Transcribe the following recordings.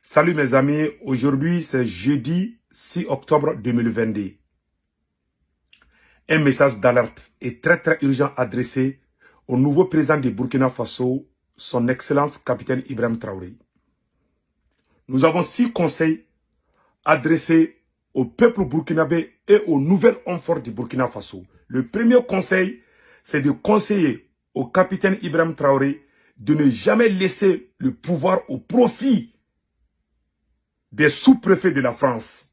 Salut mes amis, aujourd'hui c'est jeudi 6 octobre 2022. Un message d'alerte est très urgent adressé au nouveau président du Burkina Faso, son Excellence capitaine Ibrahim Traoré. Nous avons 6 conseils adressés au peuple burkinabé et aux nouvelles hommes forts du Burkina Faso. Le premier conseil, c'est de conseiller au capitaine Ibrahim Traoré de ne jamais laisser le pouvoir au profit des sous-préfets de la France.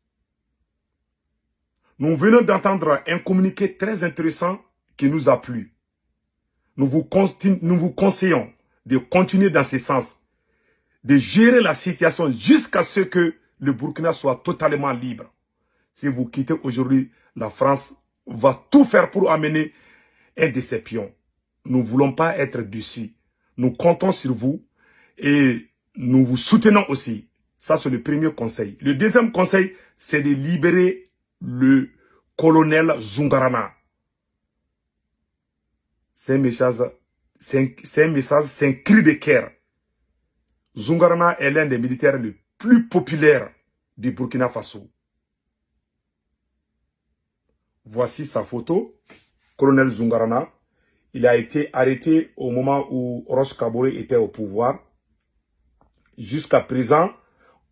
Nous venons d'entendre un communiqué très intéressant qui nous a plu. Nous vous conseillons de continuer dans ce sens, de gérer la situation jusqu'à ce que le Burkina soit totalement libre. Si vous quittez aujourd'hui, la France va tout faire pour amener un de ses pions. Nous ne voulons pas être déçus. Nous comptons sur vous et nous vous soutenons aussi. Ça, c'est le premier conseil. Le deuxième conseil, c'est de libérer le colonel Zungarana. C'est un message, c'est un cri de cœur. Zungarana est l'un des militaires les plus populaires du Burkina Faso. Voici sa photo, colonel Zungarana. Il a été arrêté au moment où Roch Kaboré était au pouvoir. Jusqu'à présent,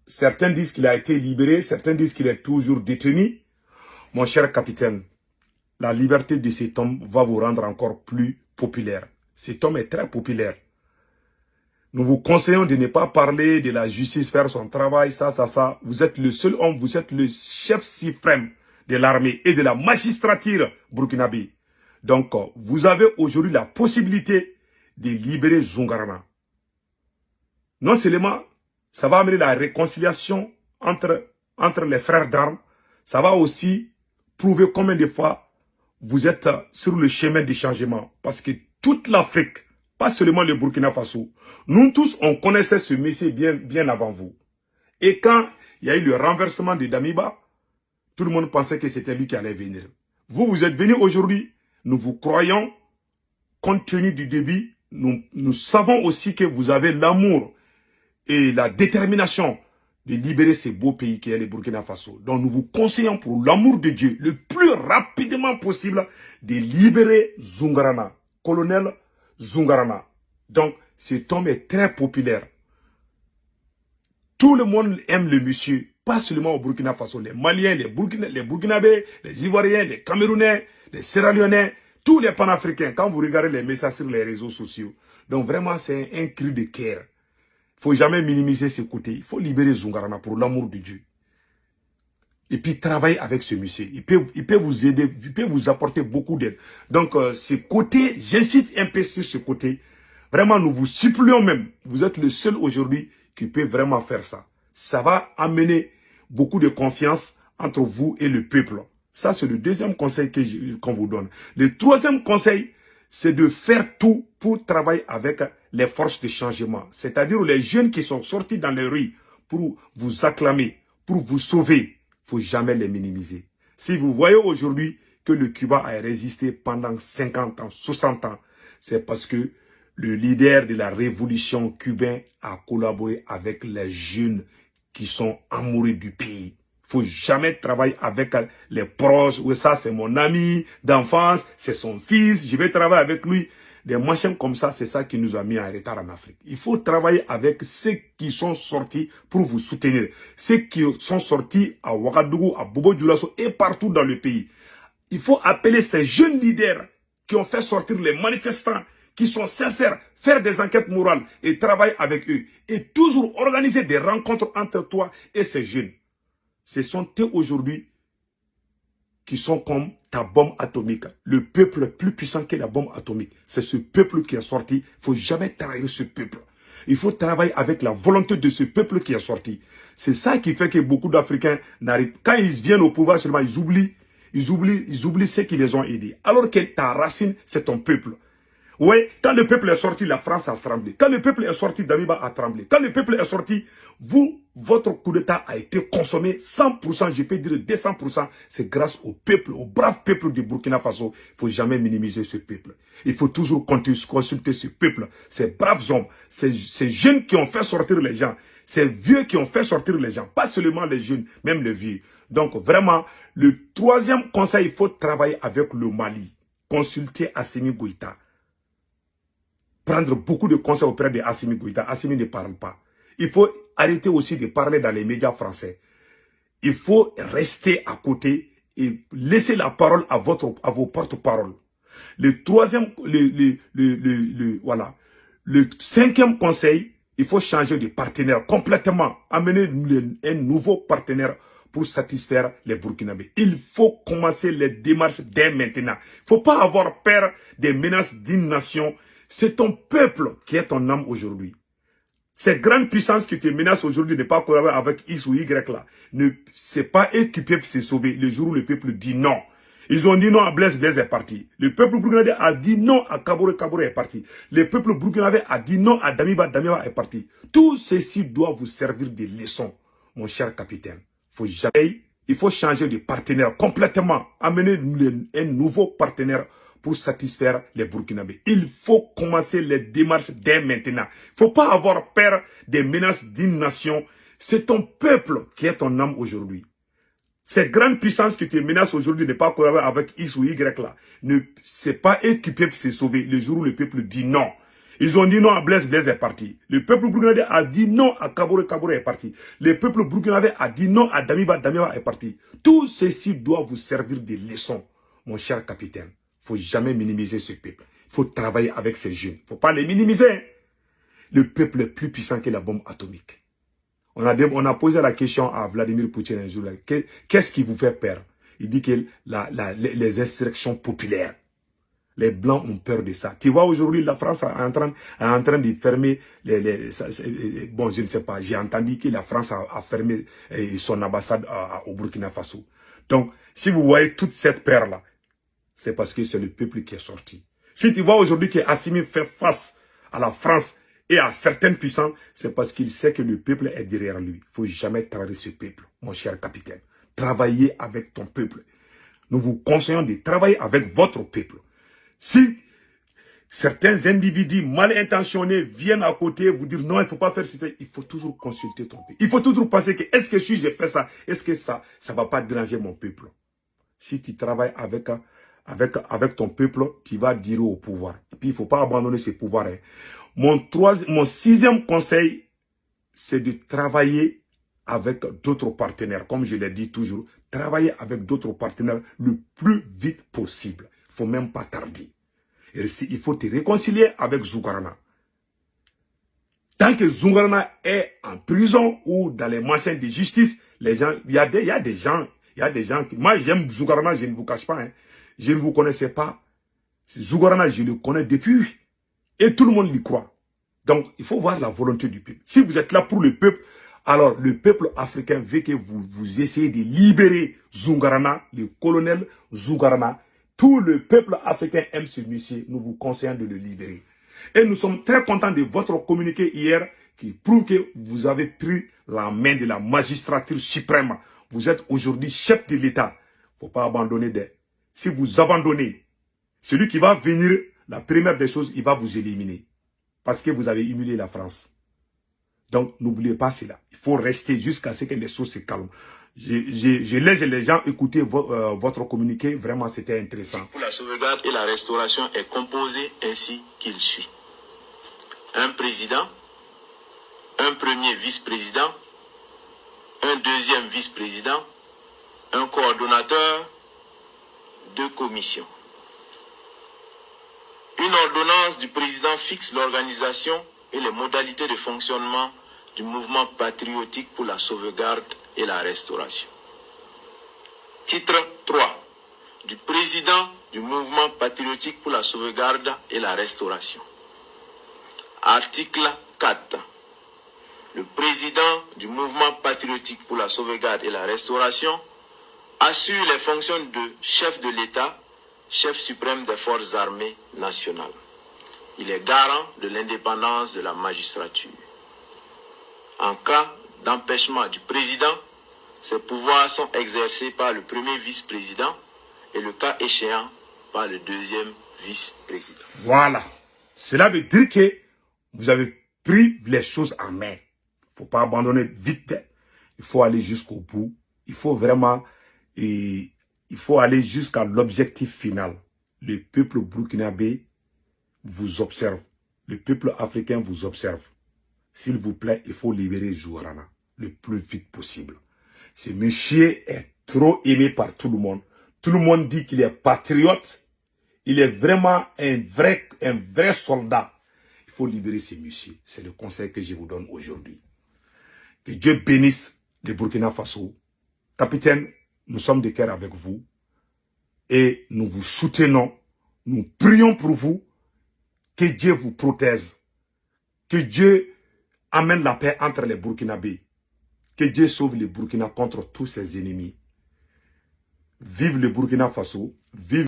certains disent qu'il a été libéré, certains disent qu'il est toujours détenu. Mon cher capitaine, la liberté de cet homme va vous rendre encore plus populaire. Cet homme est très populaire. Nous vous conseillons de ne pas parler de la justice, faire son travail, ça. Vous êtes le seul homme, vous êtes le chef suprême de l'armée et de la magistrature burkinabé. Donc, vous avez aujourd'hui la possibilité de libérer Zungarana. Non seulement, ça va amener la réconciliation entre les frères d'armes, ça va aussi prouver combien de fois vous êtes sur le chemin du changement. Parce que toute l'Afrique, pas seulement le Burkina Faso, nous tous, on connaissait ce monsieur bien avant vous. Et quand il y a eu le renversement de Damiba, tout le monde pensait que c'était lui qui allait venir. Vous êtes venu aujourd'hui, nous vous croyons, compte tenu du début, nous savons aussi que vous avez l'amour et la détermination de libérer ce beau pays qui est le Burkina Faso. Donc nous vous conseillons pour l'amour de Dieu, le plus rapidement possible, de libérer Zungarana, colonel Zungarana. Donc cet homme est très populaire. Tout le monde aime le monsieur, pas seulement au Burkina Faso. Les Maliens, les Burkinabés, les Ivoiriens, les Camerounais, les Sierra-Léonais, tous les panafricains, quand vous regardez les messages sur les réseaux sociaux. Donc vraiment, c'est un cri de cœur. Il ne faut jamais minimiser ce côté. Il faut libérer Zungarana pour l'amour de Dieu. Et puis travailler avec ce monsieur. Il peut vous aider, il peut vous apporter beaucoup d'aide. Donc ce côté, j'insiste un peu sur ce côté. Vraiment, nous vous supplions même. Vous êtes le seul aujourd'hui qui peut vraiment faire ça. Ça va amener beaucoup de confiance entre vous et le peuple. Ça, c'est le deuxième conseil qu'on vous donne. Le troisième conseil, c'est de faire tout pour travailler avec les forces de changement. C'est-à-dire les jeunes qui sont sortis dans les rues pour vous acclamer, pour vous sauver. Il ne faut jamais les minimiser. Si vous voyez aujourd'hui que le Cuba a résisté pendant 50 ans, 60 ans, c'est parce que le leader de la révolution cubaine a collaboré avec les jeunes qui sont amoureux du pays. Il ne faut jamais travailler avec les proches. Oui, ça, c'est mon ami d'enfance, c'est son fils, je vais travailler avec lui. Des machins comme ça, c'est ça qui nous a mis en retard en Afrique. Il faut travailler avec ceux qui sont sortis pour vous soutenir. Ceux qui sont sortis à Ouagadougou, à Bobo-Dioulasso et partout dans le pays. Il faut appeler ces jeunes leaders qui ont fait sortir les manifestants, qui sont sincères, faire des enquêtes morales et travailler avec eux. Et toujours organiser des rencontres entre toi et ces jeunes. Ce sont eux aujourd'hui qui sont comme ta bombe atomique. Le peuple plus puissant que la bombe atomique. C'est ce peuple qui est sorti. Il ne faut jamais trahir ce peuple. Il faut travailler avec la volonté de ce peuple qui est sorti. C'est ça qui fait que beaucoup d'Africains n'arrivent. Quand ils viennent au pouvoir seulement, ils oublient ceux qui les ont aidés. Alors que ta racine, c'est ton peuple. Oui, quand le peuple est sorti, la France a tremblé. Quand le peuple est sorti, Damiba a tremblé. Quand le peuple est sorti, votre coup d'État a été consommé 100%, je peux dire 200%. C'est grâce au peuple, au brave peuple du Burkina Faso. Il ne faut jamais minimiser ce peuple. Il faut toujours consulter ce peuple, ces braves hommes, ces jeunes qui ont fait sortir les gens, C'est vieux qui ont fait sortir les gens, pas seulement les jeunes, même les vieux. Donc vraiment, le troisième conseil, il faut travailler avec le Mali. Consulter Assimi Goïta. Prendre beaucoup de conseils auprès de Assimi Goïta. Assimi ne parle pas. Il faut arrêter aussi de parler dans les médias français. Il faut rester à côté et laisser la parole à vos porte-paroles. Le troisième, voilà. Le cinquième conseil, il faut changer de partenaire complètement. Amener un nouveau partenaire pour satisfaire les Burkinabés. Il faut commencer les démarches dès maintenant. Il ne faut pas avoir peur des menaces d'une nation. C'est ton peuple qui est ton âme aujourd'hui. Ces grandes puissances qui te menacent aujourd'hui de ne pas collaborer avec X ou Y là, c'est pas eux qui peuvent se sauver le jour où le peuple dit non. Ils ont dit non à Blaise, Blaise est parti. Le peuple burkinabé a dit non à Kaboré, Kaboré est parti. Le peuple burkinabé a dit non à Damiba, Damiba est parti. Tout ceci doit vous servir de leçon, mon cher capitaine. Il faut changer de partenaire complètement. Amener un nouveau partenaire pour satisfaire les Burkinabés. Il faut commencer les démarches dès maintenant. Il ne faut pas avoir peur des menaces d'une nation. C'est ton peuple qui est ton âme aujourd'hui. Ces grandes puissances qui te menacent aujourd'hui de ne pas collaborer avec X ou Y là, c'est pas eux qui peuvent se sauver le jour où le peuple dit non. Ils ont dit non à Blaise, Blaise est parti. Le peuple burkinabé a dit non à Kaboré, Kaboré est parti. Le peuple burkinabé a dit non à Damiba, Damiba est parti. Tout ceci doit vous servir de leçon, mon cher capitaine. Il ne faut jamais minimiser ce peuple. Il faut travailler avec ces jeunes. Il ne faut pas les minimiser. Le peuple est plus puissant que la bombe atomique. On a posé la question à Vladimir Poutine un jour. Qu'est-ce qui vous fait peur? Il dit que les insurrections populaires. Les Blancs ont peur de ça. Tu vois, aujourd'hui, la France est en train de fermer bon, je ne sais pas. J'ai entendu que la France a fermé son ambassade au Burkina Faso. Donc, si vous voyez toute cette peur-là, c'est parce que c'est le peuple qui est sorti. Si tu vois aujourd'hui que Assimi fait face à la France et à certaines puissances, c'est parce qu'il sait que le peuple est derrière lui. Il ne faut jamais trahir ce peuple, mon cher capitaine. Travaillez avec ton peuple. Nous vous conseillons de travailler avec votre peuple. Si certains individus mal intentionnés viennent à côté vous dire non, il ne faut pas faire ça, il faut toujours consulter ton peuple. Il faut toujours penser que est-ce que si j'ai fait ça, est-ce que ça ne va pas déranger mon peuple? Si tu travailles avec ton peuple, tu vas dire au pouvoir. Et puis, il ne faut pas abandonner ce pouvoir. Hein. Mon sixième conseil, c'est de travailler avec d'autres partenaires. Comme je l'ai dit toujours, travailler avec d'autres partenaires le plus vite possible. Il ne faut même pas tarder. Et il faut te réconcilier avec Zougarana. Tant que Zougarana est en prison ou dans les machines de justice, les gens, il y a des gens qui... Moi, j'aime Zougarana, je ne vous cache pas. Hein. Je ne vous connaissais pas. Zougarana, je le connais depuis. Et tout le monde l'y croit. Donc, il faut voir la volonté du peuple. Si vous êtes là pour le peuple, alors le peuple africain veut que vous essayez de libérer Zougarana, le colonel Zougarana. Tout le peuple africain aime ce monsieur. Nous vous conseillons de le libérer. Et nous sommes très contents de votre communiqué hier qui prouve que vous avez pris la main de la magistrature suprême. Vous êtes aujourd'hui chef de l'État. Il ne faut pas abandonner des... Si vous abandonnez, celui qui va venir, la première des choses, il va vous éliminer. Parce que vous avez humilié la France. Donc, n'oubliez pas cela. Il faut rester jusqu'à ce que les choses se calment. Je laisse les gens écouter votre communiqué. Vraiment, c'était intéressant. Pour la sauvegarde et la restauration est composé ainsi qu'il suit. Un président, un premier vice-président, un deuxième vice-président, un coordonnateur, 2 commissions. Une ordonnance du président fixe l'organisation et les modalités de fonctionnement du mouvement patriotique pour la sauvegarde et la restauration. Titre 3. Du président du mouvement patriotique pour la sauvegarde et la restauration. Article 4. Le président du mouvement patriotique pour la sauvegarde et la restauration assure les fonctions de chef de l'État, chef suprême des forces armées nationales. Il est garant de l'indépendance de la magistrature. En cas d'empêchement du président, ses pouvoirs sont exercés par le premier vice-président et le cas échéant par le deuxième vice-président. Voilà. Cela veut dire que vous avez pris les choses en main. faut pas abandonner vite. Il faut aller jusqu'au bout. Il faut vraiment... il faut aller jusqu'à l'objectif final. Le peuple burkinabé vous observe. Le peuple africain vous observe. S'il vous plaît, il faut libérer Jouarana le plus vite possible. Ce monsieur est trop aimé par tout le monde. Tout le monde dit qu'il est patriote. Il est vraiment un vrai soldat. Il faut libérer ce monsieur. C'est le conseil que je vous donne aujourd'hui. Que Dieu bénisse le Burkina Faso. Capitaine, nous sommes de cœur avec vous. Et nous vous soutenons. Nous prions pour vous. Que Dieu vous protège. Que Dieu amène la paix entre les Burkinabés. Que Dieu sauve le Burkina contre tous ses ennemis. Vive le Burkina Faso. Vive